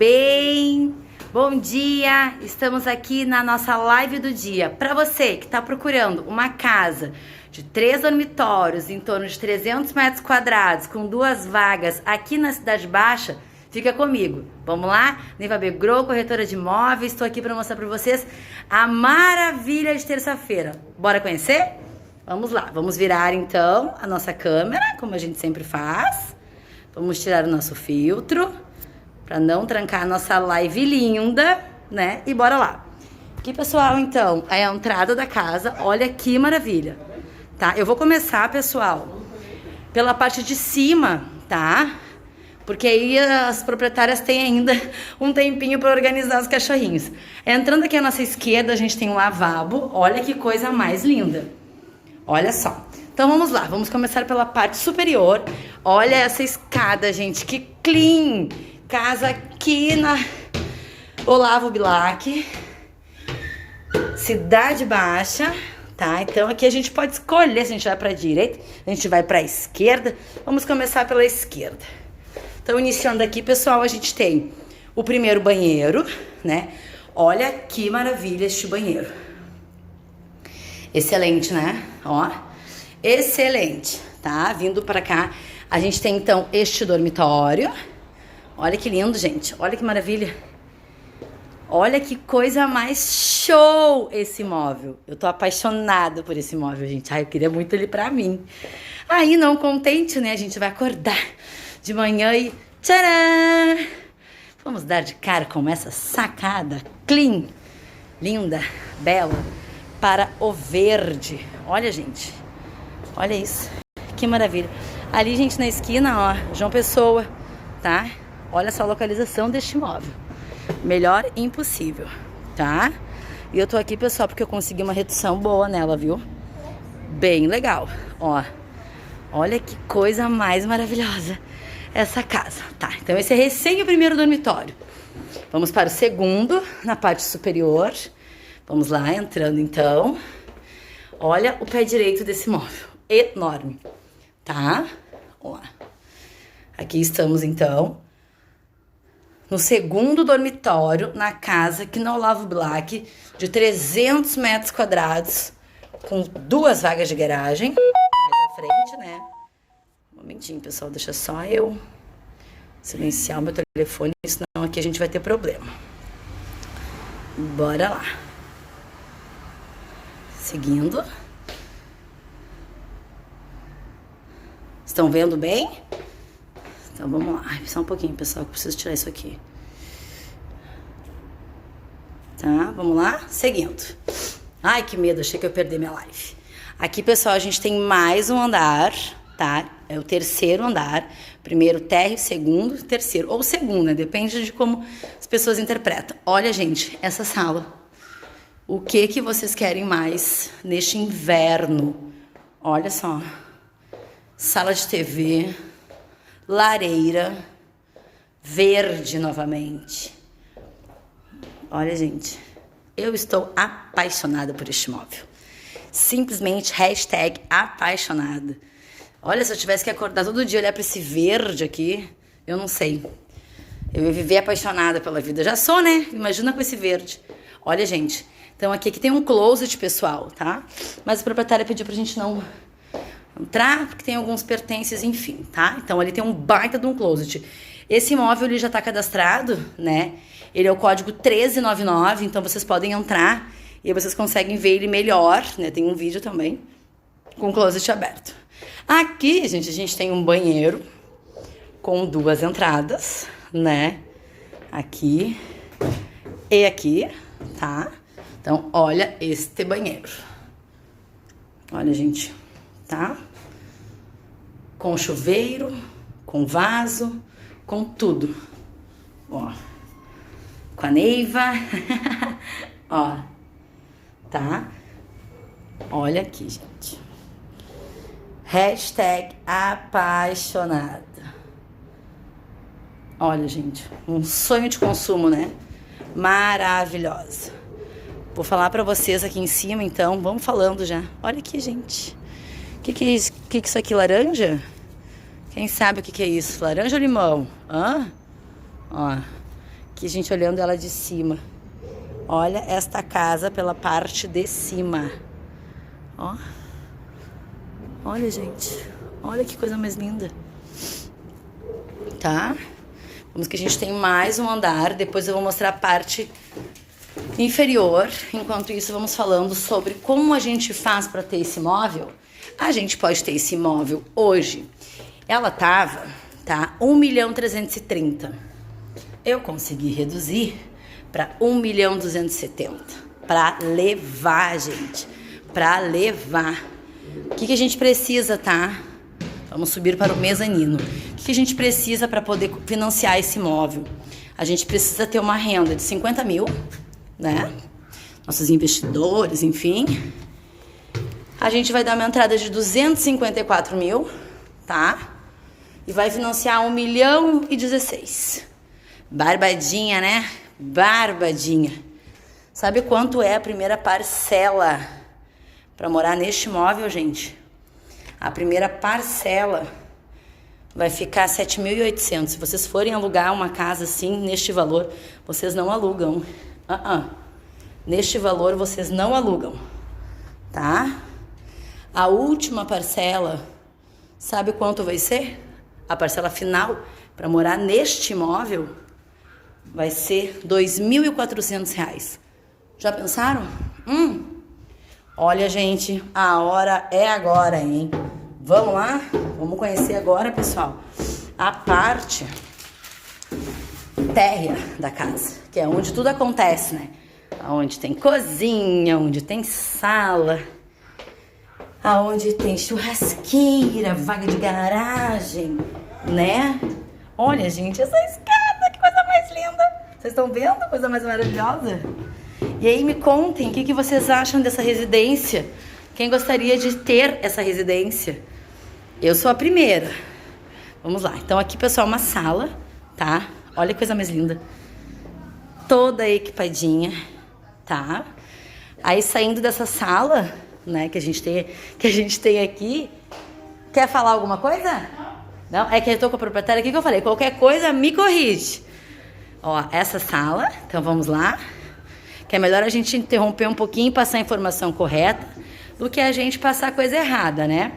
bem? Bom dia! Estamos aqui na nossa live do dia. Para você que está procurando uma casa de 3 dormitórios, em torno de 300 metros quadrados, com 2 vagas aqui na Cidade Baixa, fica comigo. Vamos lá? Neiva Begrou, corretora de imóveis. Estou aqui para mostrar para vocês a maravilha de terça-feira. Bora conhecer? Vamos lá. Vamos virar então a nossa câmera, como a gente sempre faz. Vamos tirar o nosso filtro para não trancar a nossa live linda, né? E bora lá. Aqui, pessoal, então, é a entrada da casa. Olha que maravilha, tá? Eu vou começar, pessoal, pela parte de cima, tá? Porque aí as proprietárias têm ainda um tempinho para organizar os cachorrinhos. Entrando aqui à nossa esquerda, a gente tem um lavabo. Olha que coisa mais linda. Olha só. Então vamos lá, vamos começar pela parte superior. Olha essa escada, gente, que clean! Casa aqui na Olavo Bilac, Cidade Baixa, tá? Então aqui a gente pode escolher se a gente vai pra direita, a gente vai pra esquerda. Vamos começar pela esquerda. Então, iniciando aqui, pessoal, a gente tem o primeiro banheiro, né? Olha que maravilha este banheiro. Excelente, né? Ó, excelente, tá? Vindo pra cá, a gente tem, então, este dormitório. Olha que lindo, gente. Olha que maravilha. Olha que coisa mais show esse imóvel. Eu tô apaixonada por esse imóvel, gente. Ai, eu queria muito ele pra mim. Aí, não contente, né? A gente vai acordar de manhã e... tcharam! Vamos dar de cara com essa sacada clean, linda, bela, para o verde. Olha, gente. Olha isso. Que maravilha. Ali, gente, na esquina, ó, João Pessoa, tá? Olha só a localização deste imóvel. Melhor impossível, tá? E eu tô aqui, pessoal, porque eu consegui uma redução boa nela, viu? Bem legal, ó. Olha que coisa mais maravilhosa essa casa. Tá, então esse é recém o primeiro dormitório. Vamos para o segundo, na parte superior. Vamos lá, entrando então. Olha o pé direito desse imóvel. Enorme, tá? Ó. Aqui estamos, então, no segundo dormitório, na casa aqui na Olavo Bilac, de 300 metros quadrados, com 2 vagas de garagem. Mais à frente, né? Um momentinho, pessoal, deixa só eu silenciar o meu telefone, senão aqui a gente vai ter problema. Bora lá. Seguindo. Estão vendo bem? Então vamos lá. Ai, só um pouquinho, pessoal, que eu preciso tirar isso aqui. Tá, vamos lá? Seguindo. Ai, que medo, achei que eu ia perder minha live. Aqui, pessoal, a gente tem mais um andar, tá? É o terceiro andar. Primeiro térreo, segundo, terceiro. Ou segundo, né? Depende de como as pessoas interpretam. Olha, gente, essa sala. O que vocês querem mais neste inverno? Olha só. Sala de TV, lareira, verde novamente. Olha, gente, eu estou apaixonada por este móvel. Simplesmente #apaixonada. Olha, se eu tivesse que acordar todo dia e olhar para esse verde aqui, eu não sei. Eu ia viver apaixonada pela vida. Já sou, né? Imagina com esse verde. Olha, gente, então aqui tem um closet, pessoal, tá? Mas a proprietária pediu pra gente não entrar, porque tem alguns pertences, enfim, tá? Então, ali tem um baita de um closet. Esse imóvel, ele já tá cadastrado, né? Ele é o código 1399, então vocês podem entrar e aí vocês conseguem ver ele melhor, né? Tem um vídeo também com o closet aberto. Aqui, gente, a gente tem um banheiro com 2 entradas, né? Aqui e aqui, tá? Então, olha este banheiro. Olha, gente, tá? Com chuveiro, com vaso, com tudo. Ó. Com a Neiva. Ó. Tá? Olha aqui, gente. #apaixonada. Olha, gente, um sonho de consumo, né? Maravilhosa. Vou falar pra vocês aqui em cima, então. Vamos falando já. Olha aqui, gente. O que é isso? O que é isso aqui? Laranja? Quem sabe o que é isso? Laranja ou limão? Hã? Ó. Aqui a gente olhando ela de cima. Olha esta casa pela parte de cima. Ó. Olha, gente. Olha que coisa mais linda. Tá? Vamos que a gente tem mais um andar. Depois eu vou mostrar a parte inferior. Enquanto isso, vamos falando sobre como a gente faz para ter esse imóvel. A gente pode ter esse imóvel hoje. Ela tava, tá? 1.330.000. Eu consegui reduzir para 1.270.000. Para levar, gente. Para levar. O que a gente precisa, tá? Vamos subir para o mezanino. O que a gente precisa para poder financiar esse imóvel? A gente precisa ter uma renda de 50 mil, né? Nossos investidores, enfim. A gente vai dar uma entrada de 254 mil, tá? E vai financiar 1.016.000. Barbadinha, né? Barbadinha. Sabe quanto é a primeira parcela para morar neste imóvel, gente? A primeira parcela vai ficar 7.800. Se vocês forem alugar uma casa assim, neste valor, vocês não alugam. Neste valor, vocês não alugam, tá? A última parcela, sabe quanto vai ser? A parcela final para morar neste imóvel vai ser R$ 2.400. Já pensaram? Olha, gente, a hora é agora, hein? Vamos lá? Vamos conhecer agora, pessoal, a parte térrea da casa, que é onde tudo acontece, né? Onde tem cozinha, onde tem sala, aonde tem churrasqueira, vaga de garagem, né? Olha, gente, essa escada, que coisa mais linda! Vocês estão vendo? Coisa mais maravilhosa? E aí me contem o que vocês acham dessa residência. Quem gostaria de ter essa residência? Eu sou a primeira. Vamos lá. Então aqui, pessoal, uma sala, tá? Olha que coisa mais linda. Toda equipadinha, tá? Aí saindo dessa sala, né, que a gente tem aqui, quer falar alguma coisa? Não? É que eu tô com a proprietária aqui que eu falei. Qualquer coisa, me corrige. Ó, essa sala. Então vamos lá. Que é melhor a gente interromper um pouquinho e passar a informação correta do que a gente passar a coisa errada, né?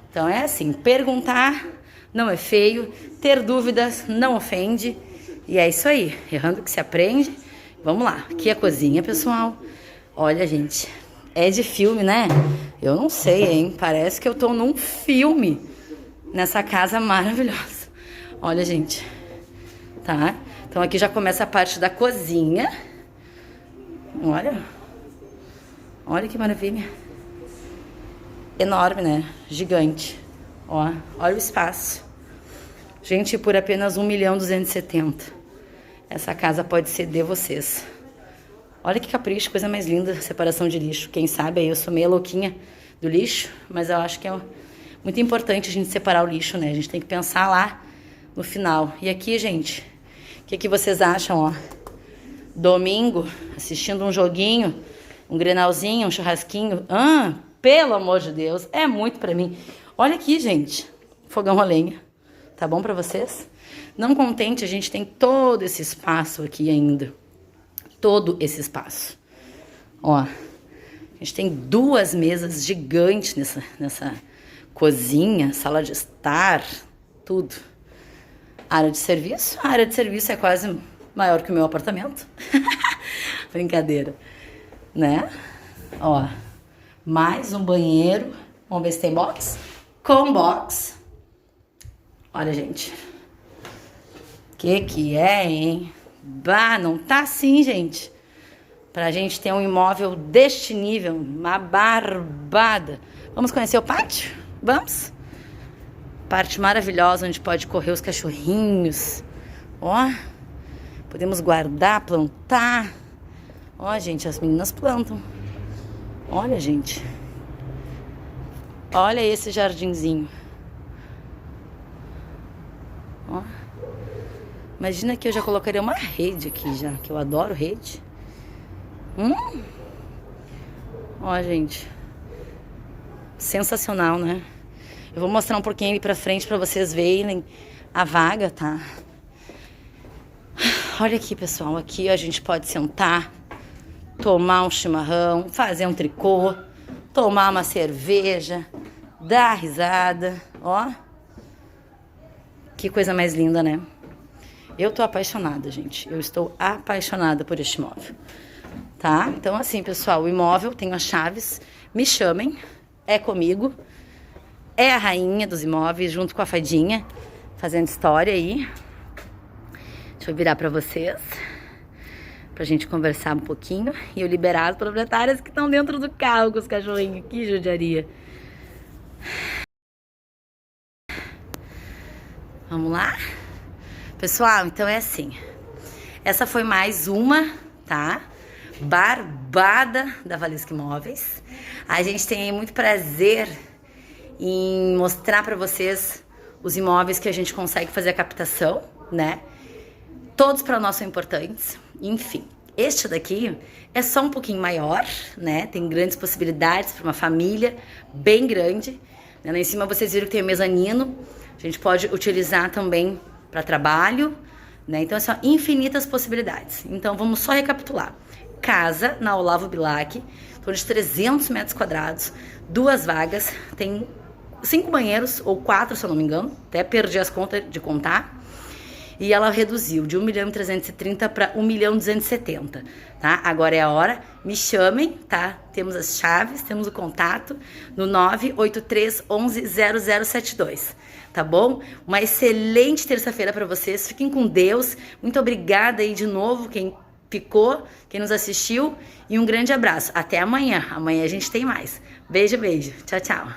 Então é assim, perguntar não é feio, ter dúvidas não ofende. E é isso aí, errando que se aprende. Vamos lá, aqui é a cozinha, pessoal. Olha, gente, é de filme, né? Eu não sei, hein? Parece que eu tô num filme nessa casa maravilhosa. Olha, gente, tá? Então aqui já começa a parte da cozinha. Olha que maravilha. Enorme, né? Gigante. Ó, olha o espaço. Gente, por apenas 1.270.000. Essa casa pode ser de vocês. Olha que capricho, coisa mais linda, separação de lixo. Quem sabe aí eu sou meio louquinha do lixo, mas eu acho que é muito importante a gente separar o lixo, né? A gente tem que pensar lá no final. E aqui, gente, o que vocês acham, ó? Domingo, assistindo um joguinho, um grenalzinho, um churrasquinho. Pelo amor de Deus, é muito pra mim. Olha aqui, gente, fogão a lenha. Tá bom pra vocês? Não contente, a gente tem todo esse espaço aqui ainda. Todo esse espaço. Ó, a gente tem 2 mesas gigantes nessa cozinha, sala de estar, tudo. Área de serviço. A área de serviço é quase maior que o meu apartamento. Brincadeira, né? Ó, mais um banheiro. Vamos ver se tem box. Com box. Olha, gente. Que é, hein? Bah, não tá assim, gente. Pra gente ter um imóvel deste nível, uma barbada. Vamos conhecer o pátio? Vamos? Parte maravilhosa, onde pode correr os cachorrinhos. Ó, podemos guardar, plantar. Ó, gente, as meninas plantam. Olha, gente. Olha esse jardinzinho. Ó. Imagina que eu já colocaria uma rede aqui já, que eu adoro rede. Ó, gente. Sensacional, né? Eu vou mostrar um pouquinho ali pra frente pra vocês verem a vaga, tá? Olha aqui, pessoal, aqui a gente pode sentar, tomar um chimarrão, fazer um tricô, tomar uma cerveja, dar risada, ó. Que coisa mais linda, né? Eu tô apaixonada, gente. Eu estou apaixonada por este imóvel, tá? Então, assim, pessoal, o imóvel, tenho as chaves, me chamem, é comigo, é a rainha dos imóveis, junto com a fadinha, fazendo história aí. Deixa eu virar pra vocês, pra gente conversar um pouquinho e eu liberar as proprietárias que estão dentro do carro com os cachorrinhos. Que judiaria. Vamos lá? Pessoal, então é assim. Essa foi mais uma, tá? Barbada da Valisca Imóveis. A gente tem muito prazer em mostrar pra vocês os imóveis que a gente consegue fazer a captação, né? Todos para nós são importantes. Enfim, este daqui é só um pouquinho maior, né? Tem grandes possibilidades para uma família bem grande. Lá em cima vocês viram que tem o mezanino. A gente pode utilizar também para trabalho, né? Então, são infinitas possibilidades. Então, vamos só recapitular. Casa na Olavo Bilac, em torno de 300 metros quadrados, 2 vagas, tem 5 banheiros, ou 4, se eu não me engano. Até perdi as contas de contar. E ela reduziu de 1.330.000 para 1.270.000, tá? Agora é a hora, me chamem, tá? Temos as chaves, temos o contato no 983110072, tá bom? Uma excelente terça-feira para vocês, fiquem com Deus, muito obrigada aí de novo quem ficou, quem nos assistiu e um grande abraço, até amanhã, amanhã a gente tem mais. Beijo, beijo, tchau, tchau.